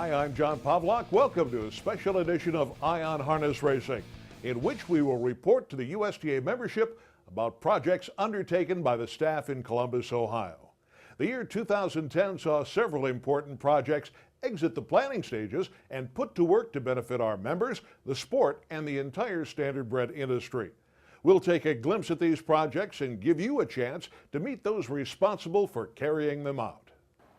Hi, I'm John Pavlak. Welcome to a special edition of Eye on Harness Racing, in which we will report to the USTA membership about projects undertaken by the staff in Columbus, Ohio. The year 2010 saw several important projects exit the planning stages and put to work to benefit our members, the sport, and the entire standardbred industry. We'll take a glimpse at these projects and give you a chance to meet those responsible for carrying them out.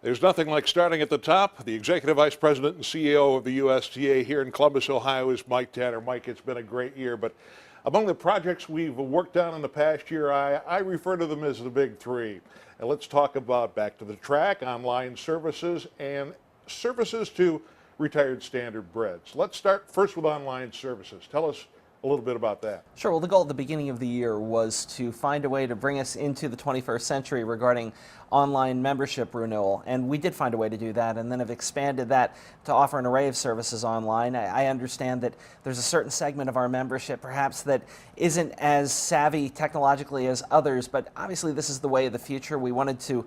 There's nothing like starting at the top. The Executive Vice President and CEO of the USTA here in Columbus, Ohio is Mike Tanner. Mike, it's been a great year, but among the projects we've worked on in the past year, I refer to them as the big three. And let's talk about Back to the Track, online services, and services to retired standardbreds. Let's start first with online services. Tell us a little bit about that. Sure. Well, the goal at the beginning of the year was to find a way to bring us into the 21st century regarding online membership renewal, and we did find a way to do that, and then have expanded that to offer an array of services online. I understand that there's a certain segment of our membership perhaps that isn't as savvy technologically as others, but obviously this is the way of the future. We wanted to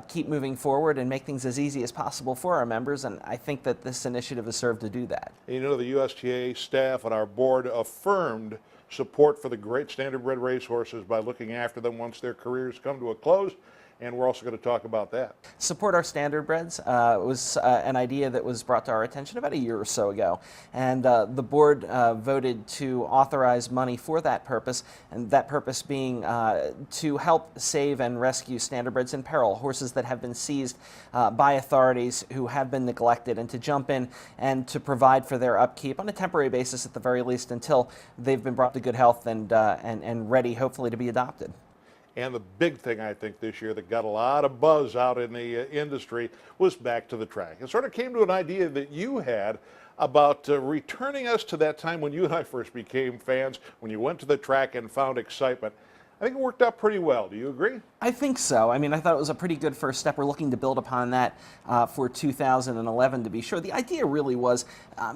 keep moving forward and make things as easy as possible for our members, and I think that this initiative has served to do that. You know, the USTA staff and our board affirmed support for the great standardbred racehorses by looking after them once their careers come to a close. And we're also going to talk about that. Support our standardbreds was an idea that was brought to our attention about a year or so ago. And the board voted to authorize money for that purpose, and that purpose being to help save and rescue standardbreds in peril, horses that have been seized by authorities who have been neglected, and to jump in and to provide for their upkeep on a temporary basis at the very least until they've been brought to good health and ready, hopefully, to be adopted. And the big thing, I think, this year that got a lot of buzz out in the industry was Back to the Track. It sort of came to an idea that you had about returning us to that time when you and I first became fans, when you went to the track and found excitement. I think it worked out pretty well. Do you agree? I think so. I mean, I thought it was a pretty good first step. We're looking to build upon that for 2011, to be sure. The idea really was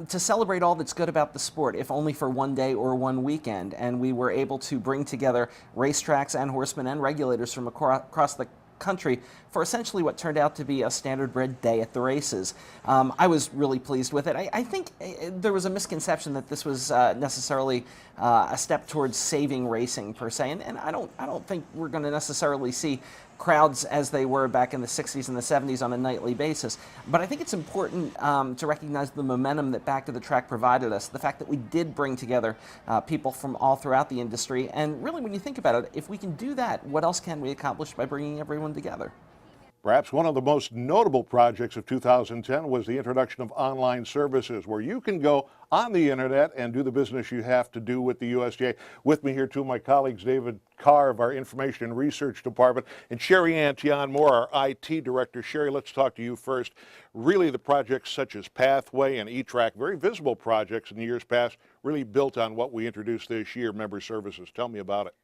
to celebrate all that's good about the sport, if only for one day or one weekend. And we were able to bring together racetracks and horsemen and regulators from across the country for essentially what turned out to be a standardbred day at the races. I was really pleased with it. I think there was a misconception that this was necessarily a step towards saving racing per se, and I don't think we're going to necessarily see crowds as they were back in the 60s and the 70s on a nightly basis. But I think it's important to recognize the momentum that Back to the Track provided us, the fact that we did bring together people from all throughout the industry. And really, when you think about it, if we can do that, what else can we accomplish by bringing everyone together? Perhaps one of the most notable projects of 2010 was the introduction of online services, where you can go on the internet and do the business you have to do with the USTA. With me here, two of my colleagues, David Carr of our Information and Research Department, and Sherry Ann Moore, our IT Director. Sherry, let's talk to you first. Really, the projects such as Pathway and eTrack, very visible projects in the years past, really built on what we introduced this year, member services. Tell me about it.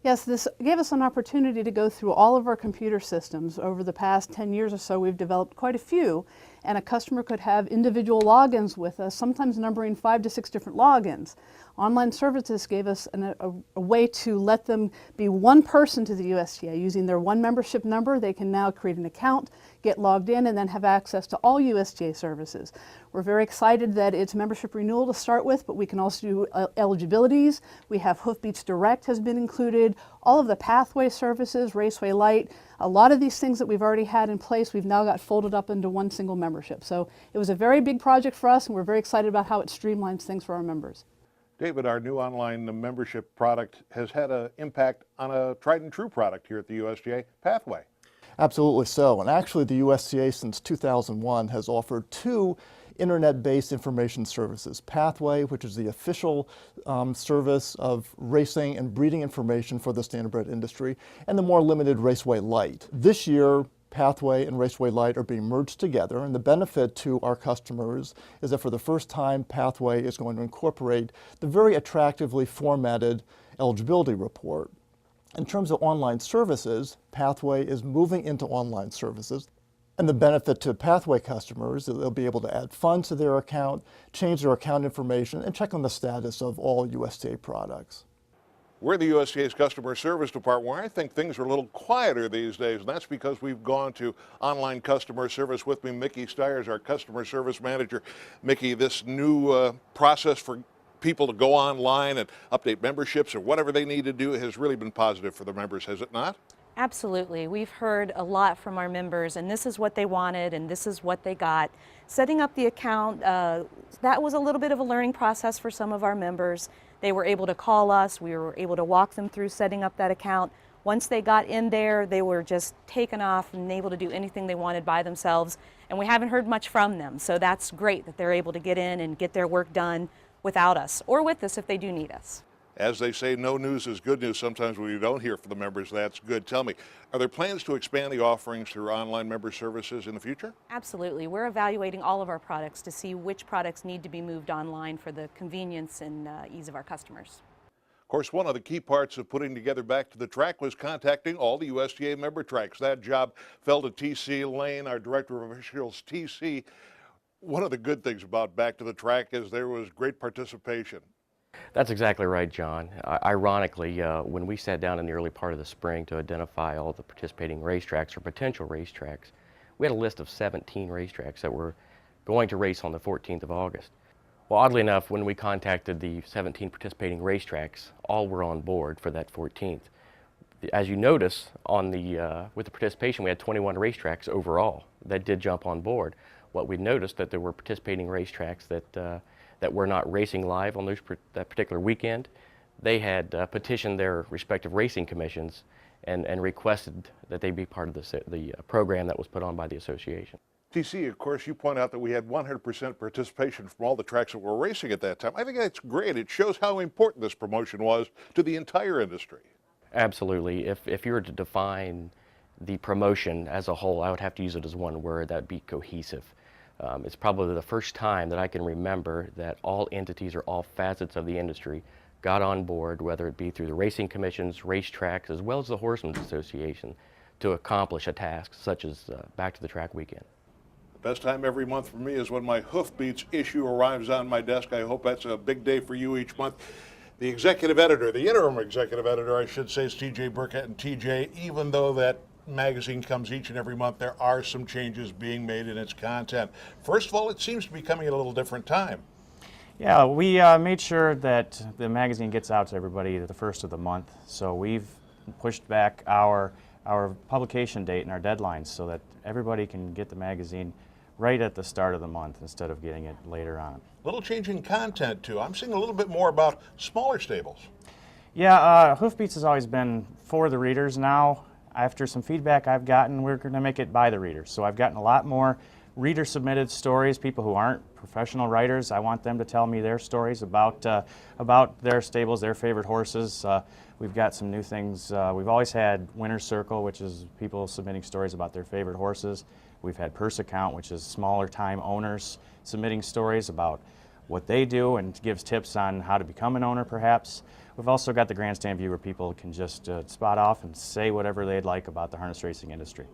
Yes, this gave us an opportunity to go through all of our computer systems. Over the past 10 years or so, we've developed quite a few, and a customer could have individual logins with us, sometimes numbering 5 to 6 different logins. Online services gave us a way to let them be one person to the USTA. Using their one membership number, they can now create an account, get logged in, and then have access to all USTA services. We're very excited that it's membership renewal to start with, but we can also do eligibilities. We have Hoofbeats Direct has been included, all of the Pathway services, Raceway Lite, a lot of these things that we've already had in place, we've now got folded up into one single membership. So it was a very big project for us, and we're very excited about how it streamlines things for our members. David, our new online membership product has had an impact on a tried and true product here at the USTA, Pathway. Absolutely so. And actually, the USTA since 2001 has offered 2 internet-based information services. Pathway, which is the official service of racing and breeding information for the standardbred industry, and the more limited Raceway Lite. This year, Pathway and Raceway Lite are being merged together, and the benefit to our customers is that for the first time, Pathway is going to incorporate the very attractively formatted eligibility report. In terms of online services, Pathway is moving into online services. And the benefit to Pathway customers is they'll be able to add funds to their account, change their account information, and check on the status of all USTA products. We're in the USDA's customer service department, where I think things are a little quieter these days, and that's because we've gone to online customer service. With me, Mickey Stiers, our customer service manager. Mickey, this new process for people to go online and update memberships or whatever they need to do has really been positive for the members, has it not? Absolutely. We've heard a lot from our members, and this is what they wanted and this is what they got. Setting up the account, that was a little bit of a learning process for some of our members. They were able to call us. We were able to walk them through setting up that account. Once they got in there, they were just taken off and able to do anything they wanted by themselves, and we haven't heard much from them. So that's great that they're able to get in and get their work done without us, or with us if they do need us. As they say, no news is good news. Sometimes when you don't hear from the members, that's good. Tell me, are there plans to expand the offerings through online member services in the future? Absolutely. We're evaluating all of our products to see which products need to be moved online for the convenience and ease of our customers. Of course, one of the key parts of putting together Back to the Track was contacting all the USDA member tracks. That job fell to T.C. Lane, our Director of Officials. T.C., one of the good things about Back to the Track is there was great participation. That's exactly right, John. Ironically, when we sat down in the early part of the spring to identify all the participating racetracks or potential racetracks, we had a list of 17 racetracks that were going to race on the 14th of August. Well, oddly enough, when we contacted the 17 participating racetracks, all were on board for that 14th. As you notice, with the participation, we had 21 racetracks overall that did jump on board. What we noticed that there were participating racetracks that were not racing live on that particular weekend. They had petitioned their respective racing commissions and requested that they be part of the program that was put on by the association. TC, of course, you point out that we had 100% participation from all the tracks that were racing at that time. I think that's great. It shows how important this promotion was to the entire industry. Absolutely. If you were to define the promotion as a whole, I would have to use it as one word. That would be cohesive. It's probably the first time that I can remember that all entities or all facets of the industry got on board, whether it be through the racing commissions, racetracks, as well as the Horsemen's Association, to accomplish a task such as Back to the Track weekend. The best time every month for me is when my Hoofbeats issue arrives on my desk. I hope that's a big day for you each month. The executive editor, the interim executive editor, I should say, is TJ Burkett. And TJ, even though that magazine comes each and every month, there are some changes being made in its content. First of all, it seems to be coming at a little different time. Yeah, we made sure that the magazine gets out to everybody at the first of the month. So we've pushed back our publication date and our deadlines so that everybody can get the magazine right at the start of the month instead of getting it later on. Little change in content too. I'm seeing a little bit more about smaller stables. Yeah, Hoofbeats has always been for the readers. Now, after some feedback I've gotten, we're going to make it by the readers. So I've gotten a lot more reader-submitted stories, people who aren't professional writers. I want them to tell me their stories about their stables, their favorite horses. We've got some new things. We've always had Winner's Circle, which is people submitting stories about their favorite horses. We've had Purse Account, which is smaller time owners submitting stories about what they do and gives tips on how to become an owner, perhaps. We've also got the Grandstand View where people can just spot off and say whatever they'd like about the harness racing industry.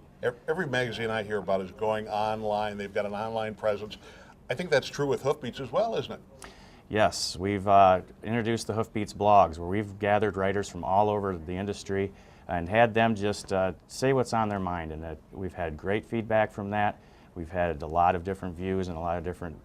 Every magazine I hear about is going online. They've got an online presence. I think that's true with Hoofbeats as well, isn't it? Yes, we've introduced the Hoofbeats blogs where we've gathered writers from all over the industry and had them just say what's on their mind, and we've had great feedback from that. We've had a lot of different views and a lot of different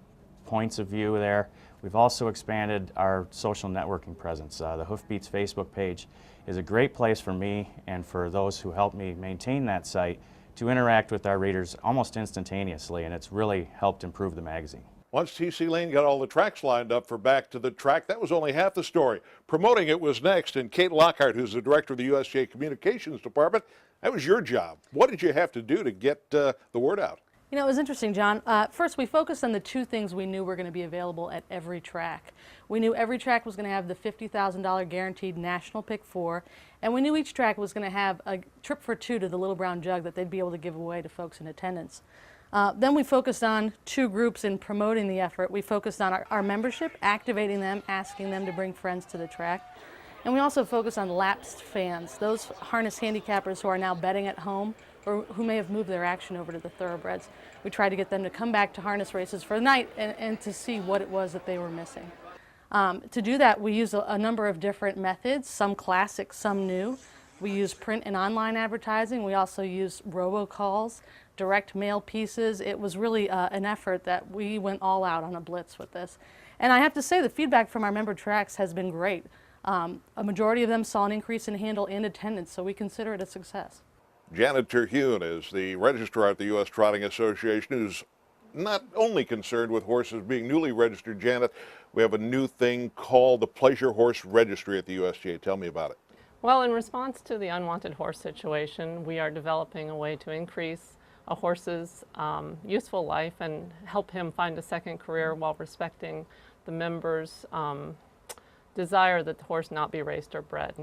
points of view there. We've also expanded our social networking presence. The Hoofbeats Facebook page is a great place for me and for those who help me maintain that site to interact with our readers almost instantaneously, and it's really helped improve the magazine. Once T.C. Lane got all the tracks lined up for Back to the Track, that was only half the story. Promoting it was next, and Kate Lockhart, who's the director of the USDA Communications Department, that was your job. What did you have to do to get the word out? You know, it was interesting, John. First, we focused on the two things we knew were going to be available at every track. We knew every track was going to have the $50,000 guaranteed national pick 4, and we knew each track was going to have a trip for 2 to the Little Brown Jug that they'd be able to give away to folks in attendance. Then we focused on two groups in promoting the effort. We focused on our membership, activating them, asking them to bring friends to the track. And we also focused on lapsed fans, those harness handicappers who are now betting at home or who may have moved their action over to the thoroughbreds. We tried to get them to come back to harness races for the night and to see what it was that they were missing. To do that, we use a number of different methods, some classic, some new. We use print and online advertising. We also use robocalls, direct mail pieces. It was really an effort that we went all out on a blitz with this. And I have to say the feedback from our member tracks has been great. A majority of them saw an increase in handle and attendance, so we consider it a success. Janet Terhune is the registrar at the U.S. Trotting Association, who's not only concerned with horses being newly registered. Janet, we have a new thing called the Pleasure Horse Registry at the USTA. Tell me about it. Well, in response to the unwanted horse situation, we are developing a way to increase a horse's useful life and help him find a second career while respecting the members' desire that the horse not be raced or bred.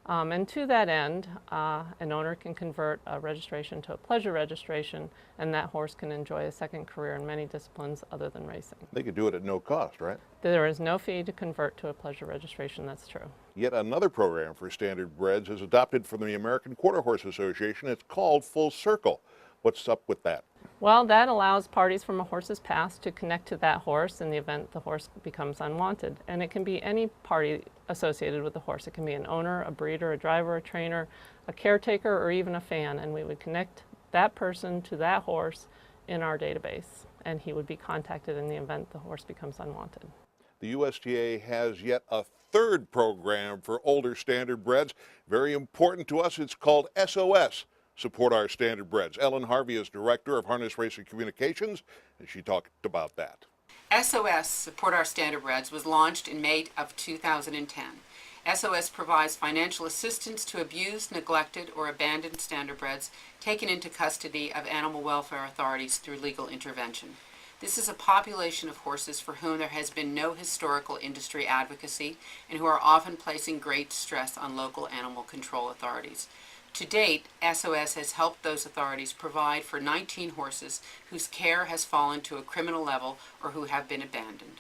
And to that end, an owner can convert a registration to a pleasure registration, and that horse can enjoy a second career in many disciplines other than racing. They could do it at no cost, right? There is no fee to convert to a pleasure registration, that's true. Yet another program for standard breds is adopted from the American Quarter Horse Association. It's called Full Circle. What's up with that? Well, that allows parties from a horse's past to connect to that horse in the event the horse becomes unwanted. And it can be any party associated with the horse. It can be an owner, a breeder, a driver, a trainer, a caretaker, or even a fan. And we would connect that person to that horse in our database. And he would be contacted in the event the horse becomes unwanted. The USTA has yet a third program for older standard breds. Very important to us. It's called SOS. Support Our Standard Breds. Ellen Harvey is Director of Harness Racing Communications, and she talked about that. SOS, Support Our Standard Breds, was launched in May of 2010. SOS provides financial assistance to abused, neglected, or abandoned standardbreds taken into custody of animal welfare authorities through legal intervention. This is a population of horses for whom there has been no historical industry advocacy and who are often placing great stress on local animal control authorities. To date, SOS has helped those authorities provide for 19 horses whose care has fallen to a criminal level or who have been abandoned.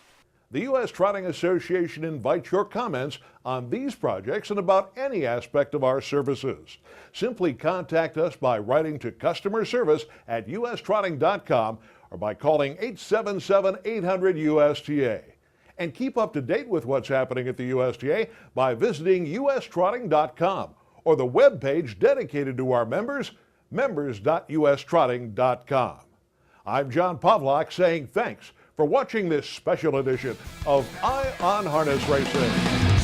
The U.S. Trotting Association invites your comments on these projects and about any aspect of our services. Simply contact us by writing to customer service at ustrotting.com or by calling 877-800-USTA. And keep up to date with what's happening at the USTA by visiting ustrotting.com. or the web page dedicated to our members, members.ustrotting.com. I'm John Pavlak saying thanks for watching this special edition of Eye on Harness Racing.